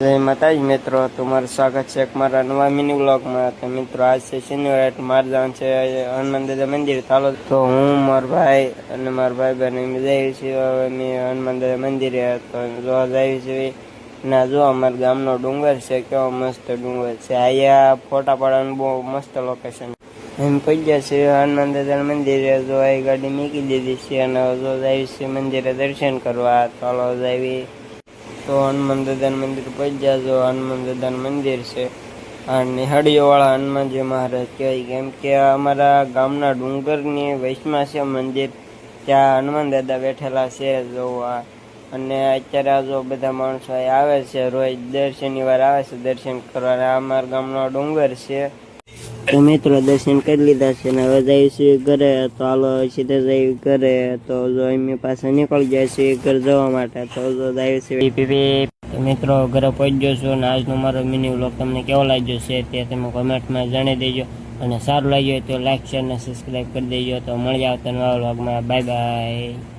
જય માતાજી મિત્રો, તમારું સ્વાગત છે મારા નવા મિની વ્લોગમાં। તો મિત્રો આજ છે શનિવાર, મારે જવાનું છે હનુમાન દાદા મંદિર ચાલો। તો હું મારા ભાઈ અને મારા ભાઈ બહેન અમે જઈએ છીએ અમે હનુમાન દાદા મંદિરે। તો જોવા જઈએ છીએ ના જો અમારા ગામનો ડુંગર છે, કેવો મસ્ત ડુંગર છે। અહીંયા ફોટા પાડવાનું બહુ મસ્ત લોકેશન એમ કહી ગયા છે હનુમાન દાદા મંદિરે। જો અહીં ગાડી મૂકી દીધી છે અને જો જઈએ છીએ મંદિરે દર્શન કરવા। ચાલો જઈએ। તો હનુમાન દાદાનું મંદિર પહોંચ્યા। જો હનુમાન દાદાનું મંદિર છે અને હળીઓવાળા હનુમાનજી મહારાજ કહેવાય, કેમ કે અમારા ગામના ડુંગરની વચમાં છે મંદિર, ત્યાં હનુમાન દાદા બેઠેલા છે જોવા। અને અત્યારે જો બધા માણસો આવે છે, રોજ દર શનિવાર આવે છે દર્શન કરવા। અમારા ગામનો ડુંગર છે। તો મિત્રો દર્શન કરી લીધા છે ને હવે જઈએ છીએ ઘરે। તો હાલો સીધા જઈએ ઘરે। તો જો એમની પાસે નીકળી જાય છે ઘર જવા માટે। તો જો જઈએ છીએ તો મિત્રો ઘરે પહોંચી ગયો છું અને આજનો મારો મિની વ્લોગ તમને કેવો લાગ્યો છે તે તમે કોમેન્ટમાં જણાવી દેજો। અને સારું લાગ્યું હોય તો લાઈક શેર અને સબસ્ક્રાઈબ કરી દેજો। તો મળી આવતા નવા વ્લોગમાં, બાય બાય।